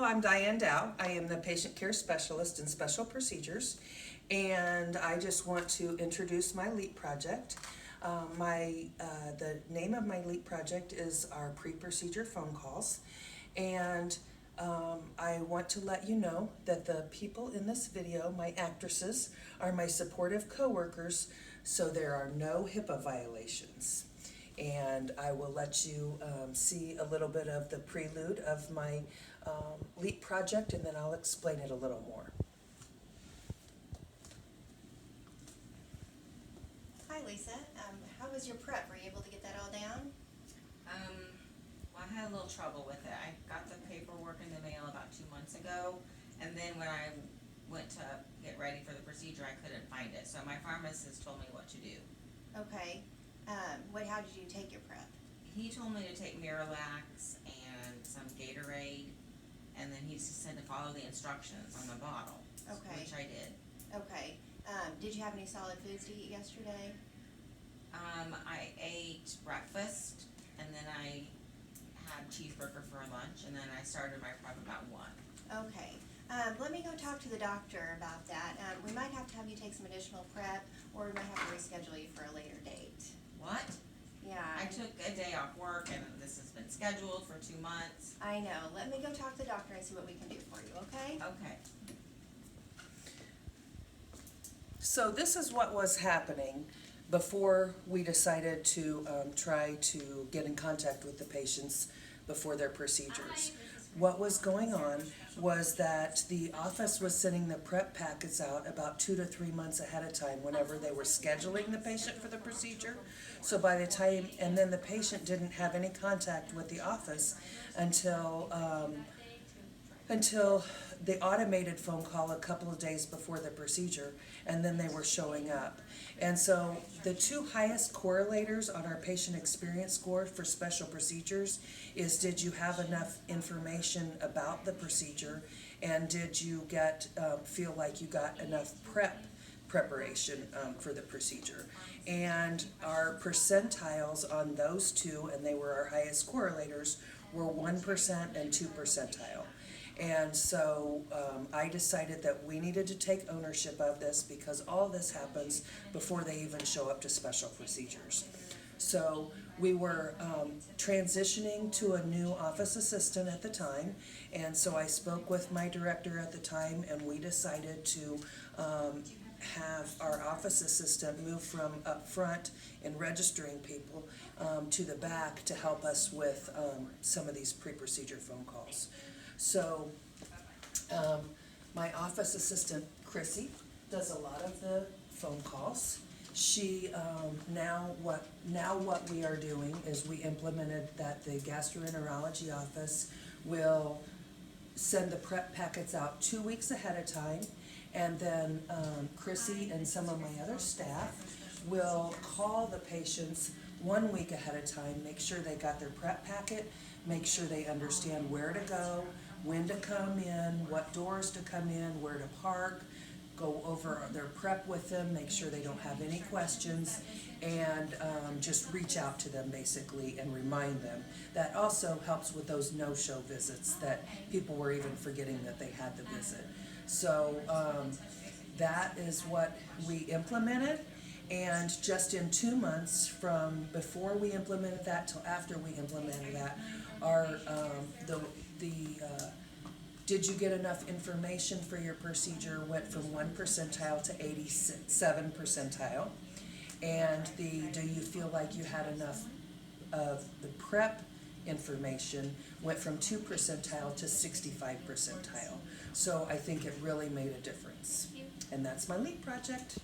Hello, I'm Diane Dow. I am the patient care specialist in special procedures, and I just want to introduce my LEAP project. The name of my LEAP project is our pre-procedure phone calls, and I want to let you know that the people in this video, my actresses, are my supportive coworkers, so there are no HIPAA violations. And I will let you see a little bit of the prelude of my LEAP project, and then I'll explain it a little more. Hi Lisa, how was your prep? Were you able to get that all down? Well, I had a little trouble with it. I got the paperwork in the mail about 2 months ago, and then when I went to get ready for the procedure, I couldn't find it. So my pharmacist told me what to do. Okay. How did you take your prep? He told me to take Miralax and some Gatorade, and then he just said to follow the instructions on the bottle. Okay. Which I did. Okay. Did you have any solid foods to eat yesterday? I ate breakfast, and then I had cheeseburger for lunch, and then I started my prep about 1. Okay. Let me go talk to the doctor about that. We might have to have you take some additional prep, or we might have to reschedule you for a later date. What? Yeah. I took a day off work, and this has been scheduled for 2 months. I know. Let me go talk to the doctor and see what we can do for you, okay? Okay. So this is what was happening before we decided to try to get in contact with the patients before their procedures. What was going on was that the office was sending the prep packets out about 2 to 3 months ahead of time whenever they were scheduling the patient for the procedure. So by the time, and then the patient didn't have any contact with the office until the automated phone call a couple of days before the procedure, and then they were showing up. And so the two highest correlators on our patient experience score for special procedures is, did you have enough information about the procedure, and did you feel like you got enough preparation for the procedure. And our percentiles on those two, and they were our highest correlators, were 1% and 2 percentile. And so I decided that we needed to take ownership of this, because all this happens before they even show up to special procedures. So we were transitioning to a new office assistant at the time, and so I spoke with my director at the time, and we decided to have our office assistant move from up front in registering people to the back to help us with some of these pre-procedure phone calls. So my office assistant, Chrissy, does a lot of the phone calls. She, now what we are doing is we implemented that the gastroenterology office will send the prep packets out 2 weeks ahead of time, and then Chrissy and some of my other staff will call the patients 1 week ahead of time, make sure they got their prep packet, make sure they understand where to go, when to come in, what doors to come in, where to park, go over their prep with them, make sure they don't have any questions, and just reach out to them basically and remind them. That also helps with those no-show visits that people were even forgetting that they had the visit. So that is what we implemented. And just in 2 months, from before we implemented that till after we implemented that, our did you get enough information for your procedure went from 1 percentile to 87 percentile, and do you feel like you had enough of the prep information went from 2 percentile to 65 percentile. So I think it really made a difference, and that's my LEAP project.